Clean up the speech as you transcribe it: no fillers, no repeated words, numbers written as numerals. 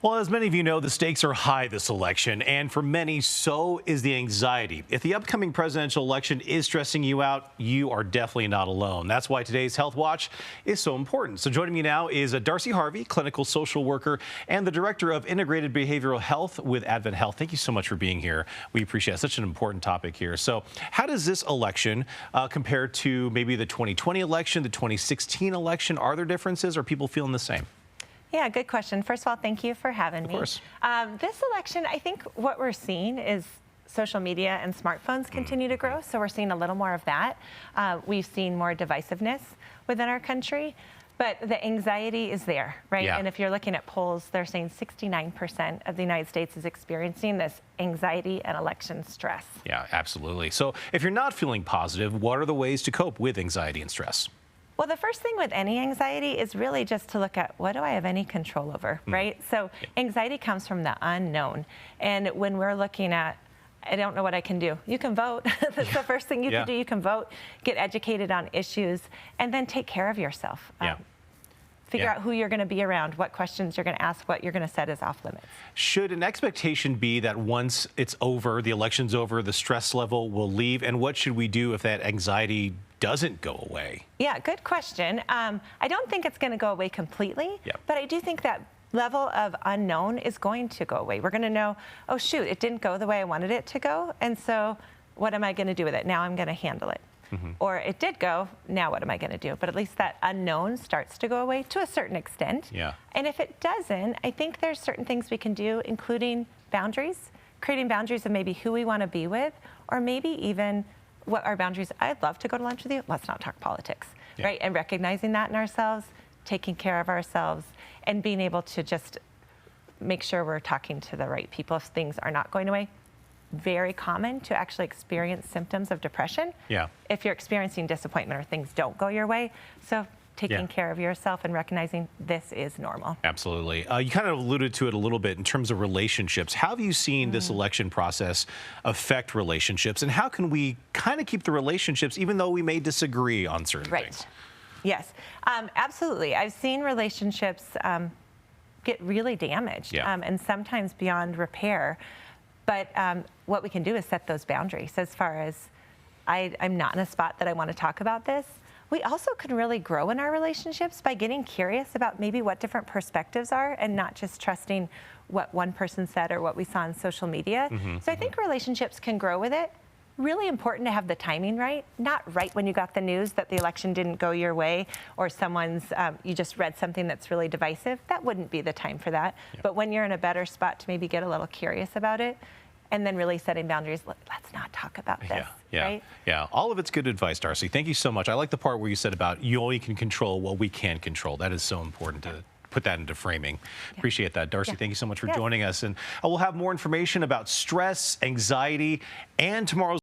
Well, as many of you know, the stakes are high this election, and for many, so is the anxiety. If the upcoming presidential election is stressing you out, you are definitely not alone. That's why today's Health Watch is so important. So joining me now is Darci Harvey, clinical social worker and the director of integrated behavioral health with AdventHealth. Thank you so much for being here. We appreciate it. Such an important topic here. So how does this election compare to maybe the 2020 election, the 2016 election? Are there differences? Or are people feeling the same? Yeah, good question. First of all, thank you for having me. Of course. This election, I think what we're seeing is social media and smartphones continue to grow, so we're seeing a little more of that. We've seen more divisiveness within our country, but the anxiety is there, right? Yeah. And if you're looking at polls, they're saying 69% of the United States is experiencing this anxiety and election stress. Yeah, absolutely. So if you're not feeling positive, what are the ways to cope with anxiety and stress? Well, the first thing with any anxiety is really just to look at what do I have any control over, right? So anxiety comes from the unknown. And when we're looking at, I don't know what I can do, you can vote. That's the first thing you can do. You can vote, get educated on issues, and then take care of yourself. Figure out who you're going to be around, what questions you're going to ask, what you're going to set as off limits. Should an expectation be that once it's over, the election's over, the stress level will leave? And what should we do if that anxiety doesn't go away? Yeah, good question. I don't think it's going to go away completely, but I do think that level of unknown is going to go away. We're going to know, oh, shoot, it didn't go the way I wanted it to go. And so what am I going to do with it? Now I'm going to handle it. Or it did go, now what am I going to do? But at least that unknown starts to go away to a certain extent. And if it doesn't, I think there's certain things we can do, including boundaries, creating boundaries of maybe who we want to be with, or maybe even what our boundaries. I'd love to go to lunch with you. Let's not talk politics, right? And recognizing that in ourselves, taking care of ourselves, and being able to just make sure we're talking to the right people if things are not going away. Very common to actually experience symptoms of depression if you're experiencing disappointment or things don't go your way. So taking care of yourself and recognizing this is normal. Absolutely. You kind of alluded to it a little bit in terms of relationships. How have you seen this election process affect relationships, and how can we kind of keep the relationships even though we may disagree on certain things? Yes, absolutely. I've seen relationships get really damaged and sometimes beyond repair. But what we can do is set those boundaries as far as I'm not in a spot that I want to talk about this. We also can really grow in our relationships by getting curious about maybe what different perspectives are and not just trusting what one person said or what we saw on social media. So I think relationships can grow with it. Really important to have the timing right, not right when you got the news that the election didn't go your way or you just read something that's really divisive. That wouldn't be the time for that. But when you're in a better spot to maybe get a little curious about it, and then really setting boundaries, let's not talk about this, right? Yeah, all of it's good advice, Darci. Thank you so much. I like the part where you said about you only can control what we can control. That is so important to put that into framing. Appreciate that. Darci, thank you so much for joining us. And we'll have more information about stress, anxiety, and tomorrow's